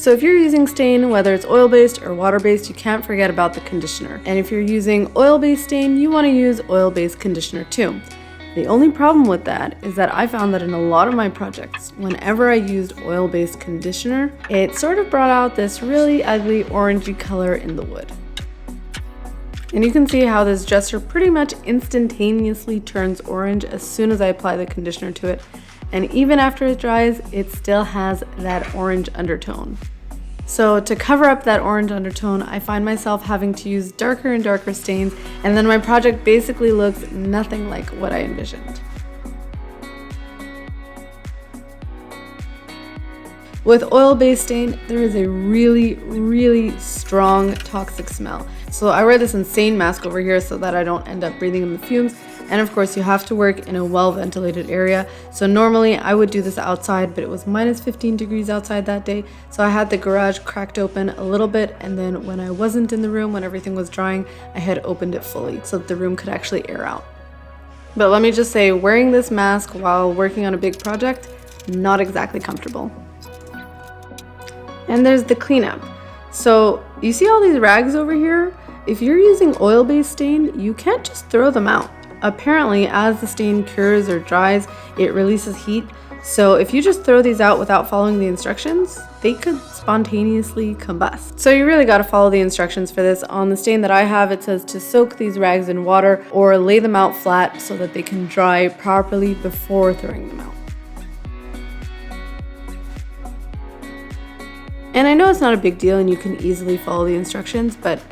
So if you're using stain, whether it's oil-based or water-based, you can't forget about the conditioner. And if you're using oil-based stain, you want to use oil-based conditioner too. The only problem with that is that I found that in a lot of my projects, whenever I used oil-based conditioner, it sort of brought out this really ugly orangey color in the wood. And you can see how this dresser pretty much instantaneously turns orange as soon as I apply the conditioner to it. And even after it dries, it still has that orange undertone. So to cover up that orange undertone, I find myself having to use darker and darker stains, and then my project basically looks nothing like what I envisioned. With oil-based stain, there is a really strong toxic smell. So I wear this insane mask over here so that I don't end up breathing in the fumes. And of course, you have to work in a well-ventilated area. So normally I would do this outside, but it was minus 15 degrees outside that day. So I had the garage cracked open a little bit. And then when I wasn't in the room, when everything was drying, I had opened it fully so that the room could actually air out. But let me just say, wearing this mask while working on a big project, not exactly comfortable. And there's the cleanup. So you see all these rags over here? If you're using oil-based stain, you can't just throw them out. Apparently, as the stain cures or dries, it releases heat. So if you just throw these out without following the instructions, they could spontaneously combust. So you really got to follow the instructions for this. On the stain that I have, it says to soak these rags in water or lay them out flat so that they can dry properly before throwing them out. And I know it's not a big deal and you can easily follow the instructions, but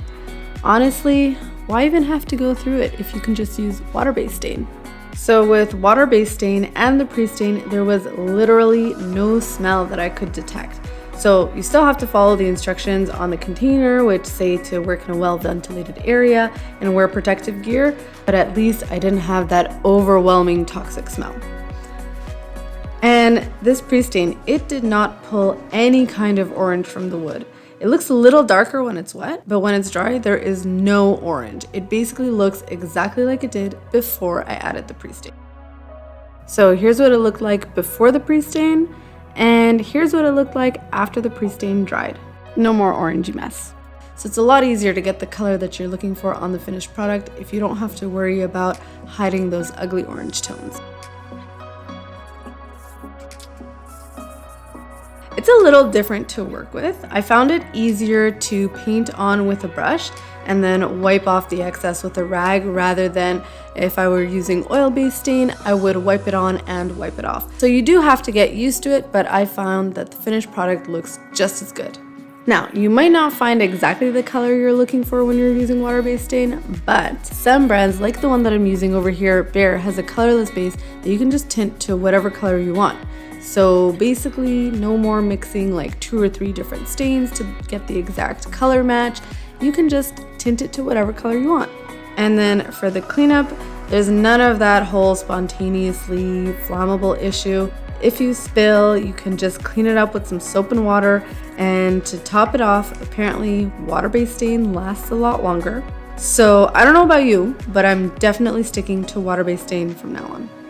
honestly, why even have to go through it if you can just use water-based stain? So with water-based stain and the pre-stain, there was literally no smell that I could detect. So you still have to follow the instructions on the container, which say to work in a well-ventilated area and wear protective gear, but at least I didn't have that overwhelming toxic smell. And this pre-stain, it did not pull any kind of orange from the wood. It looks a little darker when it's wet, but when it's dry, there is no orange. It basically looks exactly like it did before I added the pre-stain. So here's what it looked like before the pre-stain, and here's what it looked like after the pre-stain dried. No more orangey mess. So it's a lot easier to get the color that you're looking for on the finished product if you don't have to worry about hiding those ugly orange tones. It's a little different to work with. I found it easier to paint on with a brush and then wipe off the excess with a rag rather than if I were using oil-based stain, I would wipe it on and wipe it off. So you do have to get used to it, but I found that the finished product looks just as good. Now, you might not find exactly the color you're looking for when you're using water-based stain, but some brands, like the one that I'm using over here, Bear, has a colorless base that you can just tint to whatever color you want. So basically, no more mixing like 2 or 3 different stains to get the exact color match. You can just tint it to whatever color you want. And then for the cleanup, there's none of that whole spontaneously flammable issue. If you spill, you can just clean it up with some soap and water. And to top it off, apparently water-based stain lasts a lot longer. So I don't know about you, but I'm definitely sticking to water-based stain from now on.